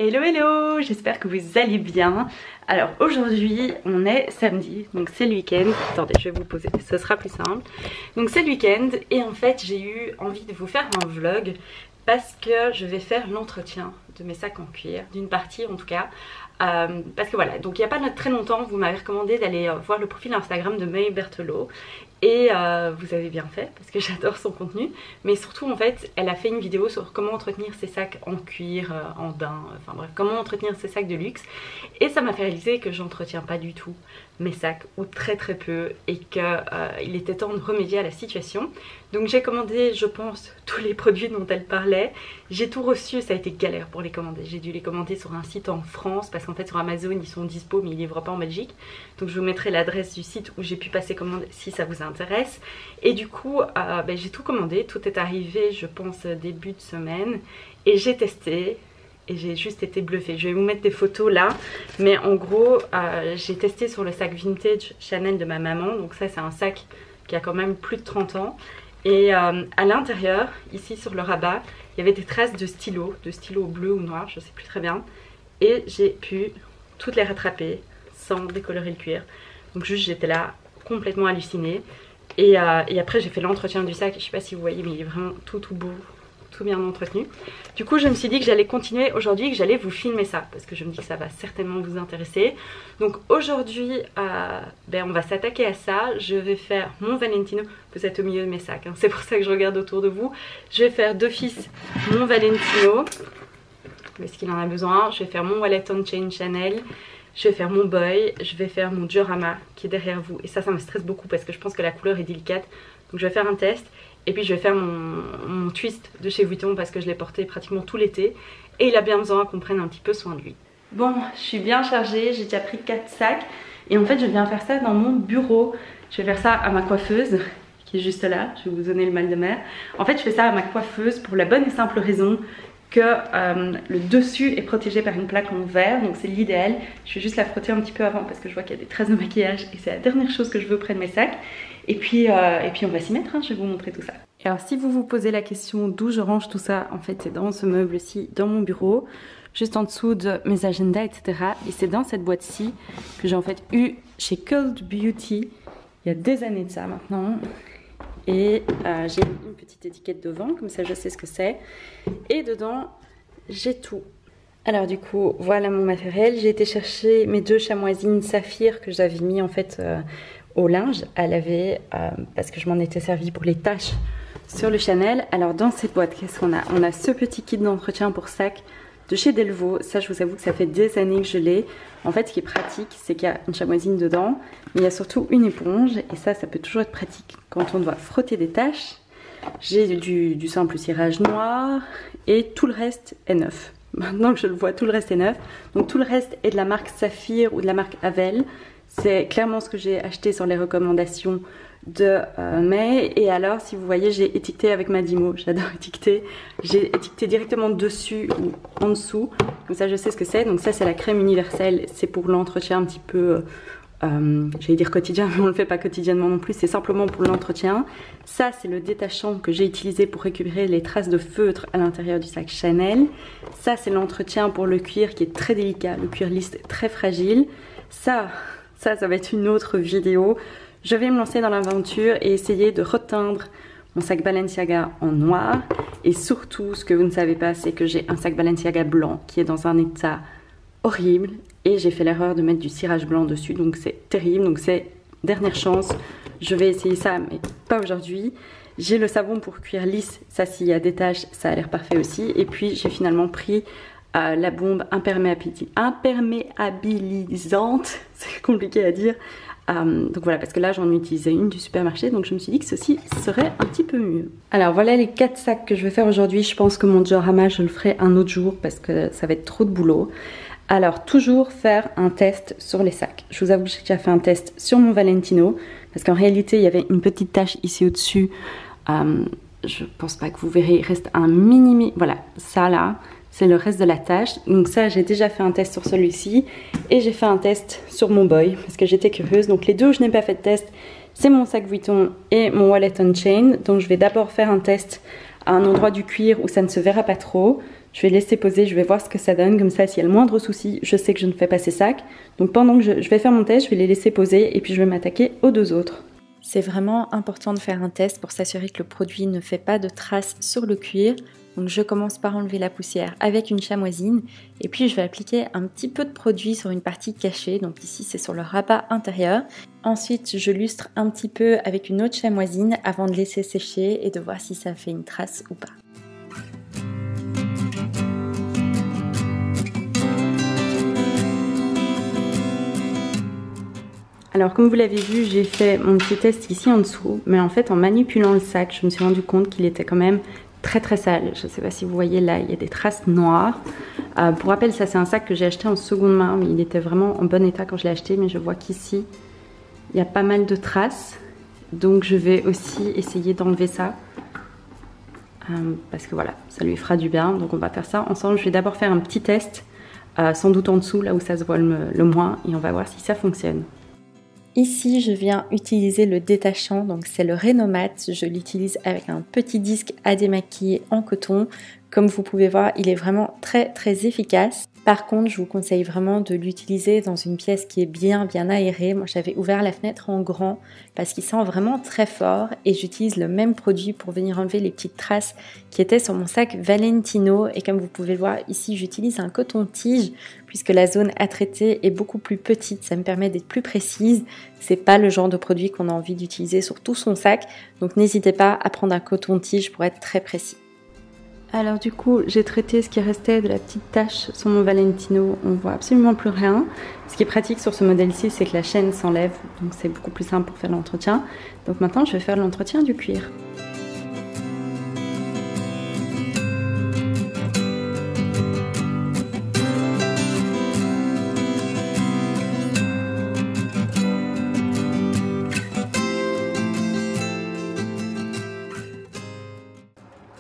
Hello hello, j'espère que vous allez bien. Alors aujourd'hui on est samedi, donc c'est le week-end. Attendez, je vais vous poser, ce sera plus simple. Donc c'est le week-end et en fait j'ai eu envie de vous faire un vlog parce que je vais faire l'entretien de mes sacs en cuir, d'une partie en tout cas. Parce que voilà, donc il n'y a pas très longtemps vous m'avez recommandé d'aller voir le profil Instagram de May Berthelot. Et vous avez bien fait parce que j'adore son contenu. Mais surtout en fait elle a fait une vidéo sur comment entretenir ses sacs en cuir, en daim, enfin bref, comment entretenir ses sacs de luxe. Et ça m'a fait réaliser que j'entretiens pas du tout mes sacs, ou très peu, et qu'il était temps de remédier à la situation. Donc j'ai commandé, je pense, tous les produits dont elle parlait. J'ai tout reçu, ça a été galère pour les commander. J'ai dû les commander sur un site en France parce qu'en fait sur Amazon ils sont dispo mais ils livrent pas en Belgique. Donc je vous mettrai l'adresse du site où j'ai pu passer commande si ça vous intéresse. Et du coup j'ai tout commandé, tout est arrivé je pense début de semaine et j'ai testé. Et j'ai juste été bluffée. Je vais vous mettre des photos là. Mais en gros, j'ai testé sur le sac vintage Chanel de ma maman. Donc ça, c'est un sac qui a quand même plus de 30 ans. Et à l'intérieur, ici sur le rabat, il y avait des traces de stylos bleu ou noir, je sais plus très bien. Et j'ai pu toutes les rattraper sans décolorer le cuir. Donc juste, j'étais là complètement hallucinée. Et après, j'ai fait l'entretien du sac. Je sais pas si vous voyez, mais il est vraiment tout beau. Tout bien entretenu. Du coup je me suis dit que j'allais continuer aujourd'hui, que j'allais vous filmer ça parce que je me dis que ça va certainement vous intéresser. Donc aujourd'hui on va s'attaquer à ça. Je vais faire mon Valentino. Vous êtes au milieu de mes sacs hein. C'est pour ça que je regarde autour de vous. Je vais faire d'office mon Valentino parce qu'il en a besoin. Je vais faire mon Wallet on Chain Chanel. Je vais faire mon boy. Je vais faire mon diorama qui est derrière vous. Et ça me stresse beaucoup parce que je pense que la couleur est délicate. Donc je vais faire un test. Et puis je vais faire mon twist de chez Vuitton parce que je l'ai porté pratiquement tout l'été. Et il a bien besoin qu'on prenne un petit peu soin de lui. Bon, je suis bien chargée, j'ai déjà pris 4 sacs. Et en fait je viens faire ça dans mon bureau. Je vais faire ça à ma coiffeuse qui est juste là, je vais vous donner le mal de mer. En fait je fais ça à ma coiffeuse pour la bonne et simple raison que le dessus est protégé par une plaque en verre. Donc c'est l'idéal. Je vais juste la frotter un petit peu avant parce que je vois qu'il y a des traces de maquillage. Et c'est la dernière chose que je veux près de mes sacs. Et puis on va s'y mettre, hein, je vais vous montrer tout ça. Et alors si vous vous posez la question d'où je range tout ça, en fait c'est dans ce meuble-ci, dans mon bureau, juste en dessous de mes agendas, etc. Et c'est dans cette boîte-ci que j'ai en fait eu chez Cult Beauty il y a des années de ça maintenant. Et j'ai une petite étiquette devant, comme ça je sais ce que c'est. Et dedans j'ai tout. Alors du coup voilà mon matériel. J'ai été chercher mes 2 chamoisines saphir que j'avais mis en fait au linge à laver parce que je m'en étais servi pour les taches sur le Chanel. Alors dans cette boîte qu'est-ce qu'on a? On a ce petit kit d'entretien pour sac de chez Delvaux. Ça je vous avoue que ça fait des années que je l'ai. En fait ce qui est pratique c'est qu'il y a une chamoisine dedans, mais il y a surtout une éponge et ça peut toujours être pratique quand on doit frotter des taches. J'ai du simple cirage noir et tout le reste est neuf. Maintenant que je le vois, tout le reste est neuf. Donc tout le reste est de la marque Saphir ou de la marque Havel. C'est clairement ce que j'ai acheté sur les recommandations de May. Et alors si vous voyez j'ai étiqueté avec ma Dymo, j'adore étiqueter. J'ai étiqueté directement dessus ou en dessous, comme ça je sais ce que c'est. Donc ça c'est la crème universelle, c'est pour l'entretien un petit peu, j'allais dire quotidien mais on le fait pas quotidiennement non plus, c'est simplement pour l'entretien. Ça c'est le détachant que j'ai utilisé pour récupérer les traces de feutre à l'intérieur du sac Chanel. Ça c'est l'entretien pour le cuir qui est très délicat, le cuir lisse très fragile. Ça va être une autre vidéo. Je vais me lancer dans l'aventure et essayer de reteindre mon sac Balenciaga en noir. Et surtout, ce que vous ne savez pas, c'est que j'ai un sac Balenciaga blanc qui est dans un état horrible. Et j'ai fait l'erreur de mettre du cirage blanc dessus, donc c'est terrible. Donc c'est dernière chance. Je vais essayer ça, mais pas aujourd'hui. J'ai le savon pour cuir lisse. Ça, s'il y a des taches, ça a l'air parfait aussi. Et puis, j'ai finalement pris la bombe imperméabilisante, c'est compliqué à dire. Donc voilà, parce que là j'en utilisais une du supermarché, donc je me suis dit que ceci serait un petit peu mieux. Alors voilà les 4 sacs que je vais faire aujourd'hui. Je pense que mon diorama je le ferai un autre jour parce que ça va être trop de boulot. Alors toujours faire un test sur les sacs. Je vous avoue que j'ai déjà fait un test sur mon Valentino parce qu'en réalité il y avait une petite tache ici au-dessus. Je pense pas que vous verrez, il reste un mini, voilà, ça là. C'est le reste de la tâche. Donc ça j'ai déjà fait un test sur celui-ci. Et j'ai fait un test sur mon boy parce que j'étais curieuse. Donc les deux où je n'ai pas fait de test, c'est mon sac Vuitton et mon Wallet on Chain. Donc je vais d'abord faire un test à un endroit du cuir où ça ne se verra pas trop. Je vais laisser poser, je vais voir ce que ça donne. Comme ça, s'il y a le moindre souci, je sais que je ne fais pas ces sacs. Donc pendant que je vais faire mon test, je vais les laisser poser et puis je vais m'attaquer aux deux autres. C'est vraiment important de faire un test pour s'assurer que le produit ne fait pas de traces sur le cuir. Donc je commence par enlever la poussière avec une chamoisine et puis je vais appliquer un petit peu de produit sur une partie cachée. Donc ici c'est sur le rabat intérieur. Ensuite je lustre un petit peu avec une autre chamoisine avant de laisser sécher et de voir si ça fait une trace ou pas. Alors comme vous l'avez vu, j'ai fait mon petit test ici en dessous, mais en fait en manipulant le sac, je me suis rendu compte qu'il était quand même très sale. Je ne sais pas si vous voyez là, il y a des traces noires. Pour rappel, ça c'est un sac que j'ai acheté en seconde main, mais il était vraiment en bon état quand je l'ai acheté, mais je vois qu'ici, il y a pas mal de traces. Donc je vais aussi essayer d'enlever ça, parce que voilà, ça lui fera du bien. Donc on va faire ça ensemble. Je vais d'abord faire un petit test, sans doute en dessous, là où ça se voit le moins, et on va voir si ça fonctionne. Ici, je viens utiliser le détachant, donc c'est le Renomat. Je l'utilise avec un petit disque à démaquiller en coton. Comme vous pouvez voir, il est vraiment très efficace. Par contre, je vous conseille vraiment de l'utiliser dans une pièce qui est bien aérée. Moi, j'avais ouvert la fenêtre en grand parce qu'il sent vraiment très fort et j'utilise le même produit pour venir enlever les petites traces qui étaient sur mon sac Valentino. Et comme vous pouvez le voir, ici, j'utilise un coton-tige puisque la zone à traiter est beaucoup plus petite. Ça me permet d'être plus précise. C'est pas le genre de produit qu'on a envie d'utiliser sur tout son sac. Donc, n'hésitez pas à prendre un coton-tige pour être très précis. Alors du coup, j'ai traité ce qui restait de la petite tache sur mon Valentino. On voit absolument plus rien. Ce qui est pratique sur ce modèle-ci, c'est que la chaîne s'enlève. Donc c'est beaucoup plus simple pour faire l'entretien. Donc maintenant, je vais faire l'entretien du cuir.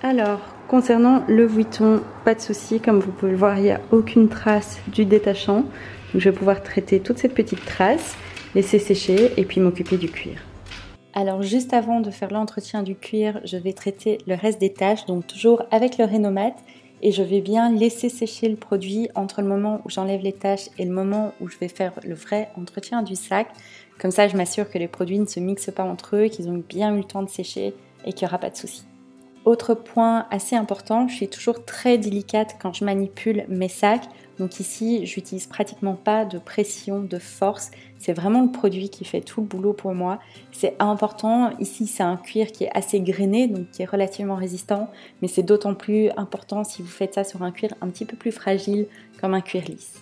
Alors, concernant le vuitton, pas de souci, comme vous pouvez le voir, il n'y a aucune trace du détachant. Donc je vais pouvoir traiter toute cette petite trace, laisser sécher et puis m'occuper du cuir. Alors juste avant de faire l'entretien du cuir, je vais traiter le reste des taches, donc toujours avec le Renomat. Et je vais bien laisser sécher le produit entre le moment où j'enlève les taches et le moment où je vais faire le vrai entretien du sac. Comme ça, je m'assure que les produits ne se mixent pas entre eux, qu'ils ont bien eu le temps de sécher et qu'il n'y aura pas de souci. Autre point assez important, je suis toujours très délicate quand je manipule mes sacs. Donc ici, j'utilise pratiquement pas de pression, de force. C'est vraiment le produit qui fait tout le boulot pour moi. C'est important. Ici, c'est un cuir qui est assez grainé, donc qui est relativement résistant. Mais c'est d'autant plus important si vous faites ça sur un cuir un petit peu plus fragile, comme un cuir lisse.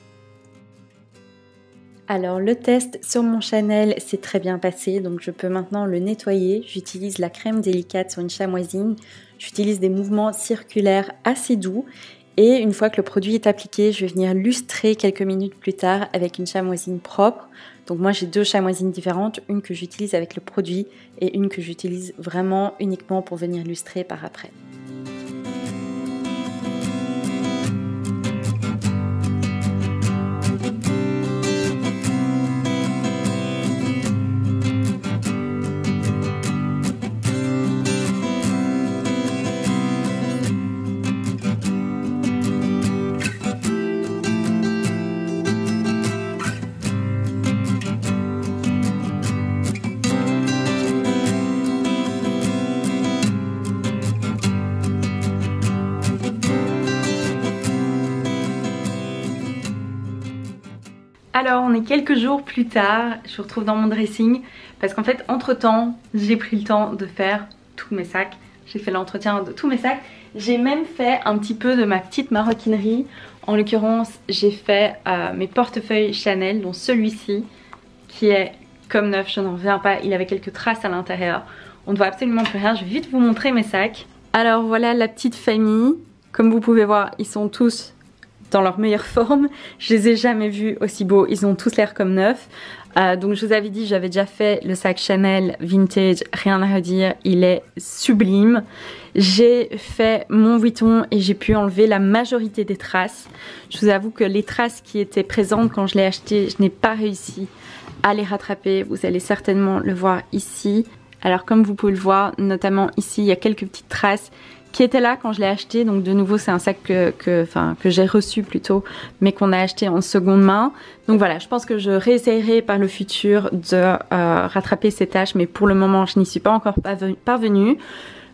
Alors le test sur mon Chanel s'est très bien passé, donc je peux maintenant le nettoyer. J'utilise la crème délicate sur une chamoisine. J'utilise des mouvements circulaires assez doux. Et une fois que le produit est appliqué, je vais venir lustrer quelques minutes plus tard avec une chamoisine propre. Donc moi j'ai deux chamoisines différentes, une que j'utilise avec le produit et une que j'utilise vraiment uniquement pour venir lustrer par après. Alors on est quelques jours plus tard, je vous retrouve dans mon dressing parce qu'en fait entre temps j'ai pris le temps de faire tous mes sacs. J'ai fait l'entretien de tous mes sacs. J'ai même fait un petit peu de ma petite maroquinerie. En l'occurrence j'ai fait mes portefeuilles Chanel, dont celui-ci qui est comme neuf, je n'en reviens pas, il avait quelques traces à l'intérieur. On ne voit absolument plus rien, je vais vite vous montrer mes sacs. Alors voilà la petite famille, comme vous pouvez voir ils sont tous dans leur meilleure forme. Je les ai jamais vus aussi beaux, ils ont tous l'air comme neufs. Donc je vous avais dit, j'avais déjà fait le sac Chanel vintage, rien à redire, il est sublime. J'ai fait mon Vuitton et j'ai pu enlever la majorité des traces. Je vous avoue que les traces qui étaient présentes quand je l'ai acheté, je n'ai pas réussi à les rattraper. Vous allez certainement le voir ici. Alors comme vous pouvez le voir, notamment ici, il y a quelques petites traces qui était là quand je l'ai acheté. Donc de nouveau c'est un sac que j'ai reçu plutôt, mais qu'on a acheté en seconde main. Donc voilà, je pense que je réessayerai par le futur de rattraper ces tâches, mais pour le moment je n'y suis pas encore parvenue.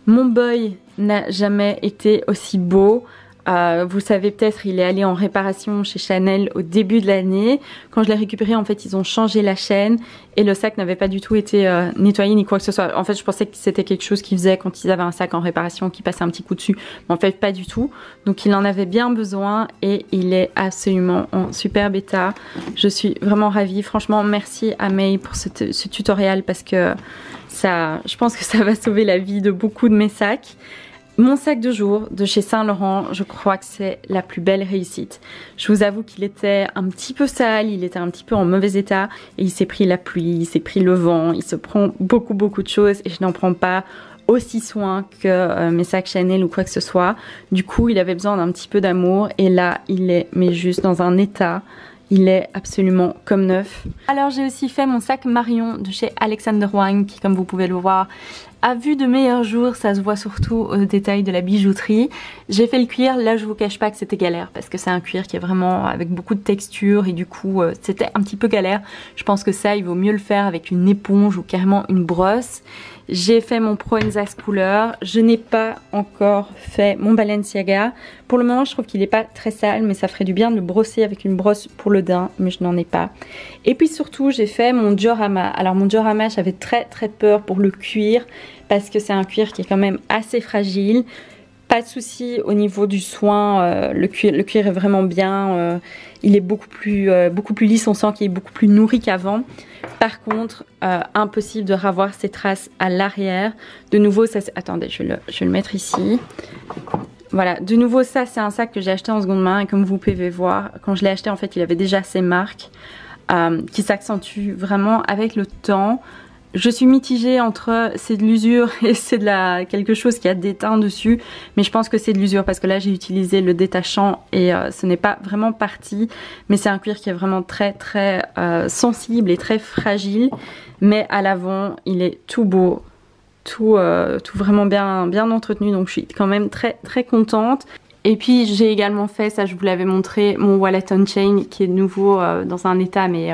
Mon boy n'a jamais été aussi beau. Vous savez peut-être, il est allé en réparation chez Chanel au début de l'année. Quand je l'ai récupéré, en fait, ils ont changé la chaîne et le sac n'avait pas du tout été nettoyé ni quoi que ce soit. En fait, je pensais que c'était quelque chose qu'ils faisaient quand ils avaient un sac en réparation, qui passait un petit coup dessus. Mais en fait, pas du tout. Donc, il en avait bien besoin et il est absolument en superbe état. Je suis vraiment ravie. Franchement, merci à May pour ce tutoriel parce que ça, je pense que ça va sauver la vie de beaucoup de mes sacs. Mon sac de jour de chez Saint Laurent, je crois que c'est la plus belle réussite. Je vous avoue qu'il était un petit peu sale, il était un petit peu en mauvais état et il s'est pris la pluie, il s'est pris le vent, il se prend beaucoup de choses et je n'en prends pas aussi soin que mes sacs Chanel ou quoi que ce soit. Du coup, il avait besoin d'un petit peu d'amour et là, il est mais juste dans un état. Il est absolument comme neuf. Alors j'ai aussi fait mon sac Marion de chez Alexander Wang qui, comme vous pouvez le voir, a vu de meilleurs jours. Ça se voit surtout au détail de la bijouterie. J'ai fait le cuir, là je vous cache pas que c'était galère parce que c'est un cuir qui est vraiment avec beaucoup de texture et du coup c'était un petit peu galère. Je pense que ça, il vaut mieux le faire avec une éponge ou carrément une brosse. J'ai fait mon Proenzas couleur. Je n'ai pas encore fait mon Balenciaga. Pour le moment, je trouve qu'il n'est pas très sale, mais ça ferait du bien de le brosser avec une brosse pour le daim, mais je n'en ai pas. Et puis surtout, j'ai fait mon diorama. Alors mon diorama, j'avais très peur pour le cuir, parce que c'est un cuir qui est quand même assez fragile. Pas de souci au niveau du soin, le cuir est vraiment bien, il est beaucoup plus lisse, on sent qu'il est beaucoup plus nourri qu'avant. Par contre, impossible de revoir ces traces à l'arrière. De nouveau, ça, attendez, je vais le mettre ici. Voilà, de nouveau ça c'est un sac que j'ai acheté en seconde main et comme vous pouvez voir, quand je l'ai acheté en fait il avait déjà ces marques qui s'accentuent vraiment avec le temps. Je suis mitigée entre c'est de l'usure et c'est de quelque chose qui a des teints dessus, mais je pense que c'est de l'usure parce que là j'ai utilisé le détachant et ce n'est pas vraiment parti, mais c'est un cuir qui est vraiment très sensible et très fragile, mais à l'avant il est tout beau, tout vraiment bien entretenu, donc je suis quand même très contente. Et puis j'ai également fait, ça je vous l'avais montré, mon wallet on chain qui est de nouveau dans un état mais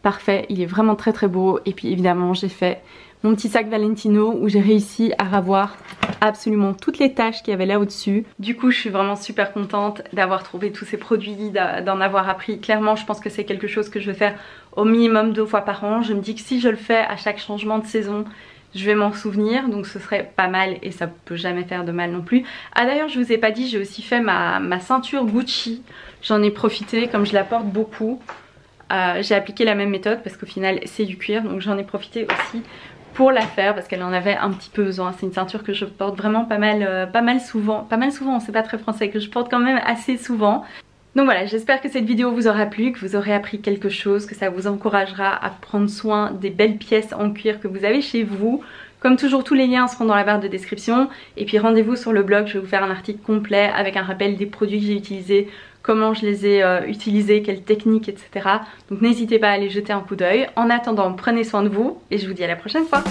parfait, il est vraiment très beau. Et puis évidemment j'ai fait mon petit sac Valentino où j'ai réussi à ravoir absolument toutes les taches qu'il y avait là au-dessus. Du coup je suis vraiment super contente d'avoir trouvé tous ces produits, d'en avoir appris. Clairement je pense que c'est quelque chose que je vais faire au minimum 2 fois par an. Je me dis que si je le fais à chaque changement de saison, je vais m'en souvenir, donc ce serait pas mal et ça peut jamais faire de mal non plus. Ah d'ailleurs je vous ai pas dit, j'ai aussi fait ma ceinture Gucci. J'en ai profité comme je la porte beaucoup. J'ai appliqué la même méthode parce qu'au final c'est du cuir, donc j'en ai profité aussi pour la faire parce qu'elle en avait un petit peu besoin. C'est une ceinture que je porte vraiment pas mal souvent, c'est pas très français, que je porte quand même assez souvent. Donc voilà, j'espère que cette vidéo vous aura plu, que vous aurez appris quelque chose, que ça vous encouragera à prendre soin des belles pièces en cuir que vous avez chez vous. Comme toujours, tous les liens seront dans la barre de description. Et puis rendez-vous sur le blog, je vais vous faire un article complet avec un rappel des produits que j'ai utilisés, comment je les ai utilisés, quelles techniques, etc. Donc n'hésitez pas à aller jeter un coup d'œil. En attendant, prenez soin de vous et je vous dis à la prochaine fois.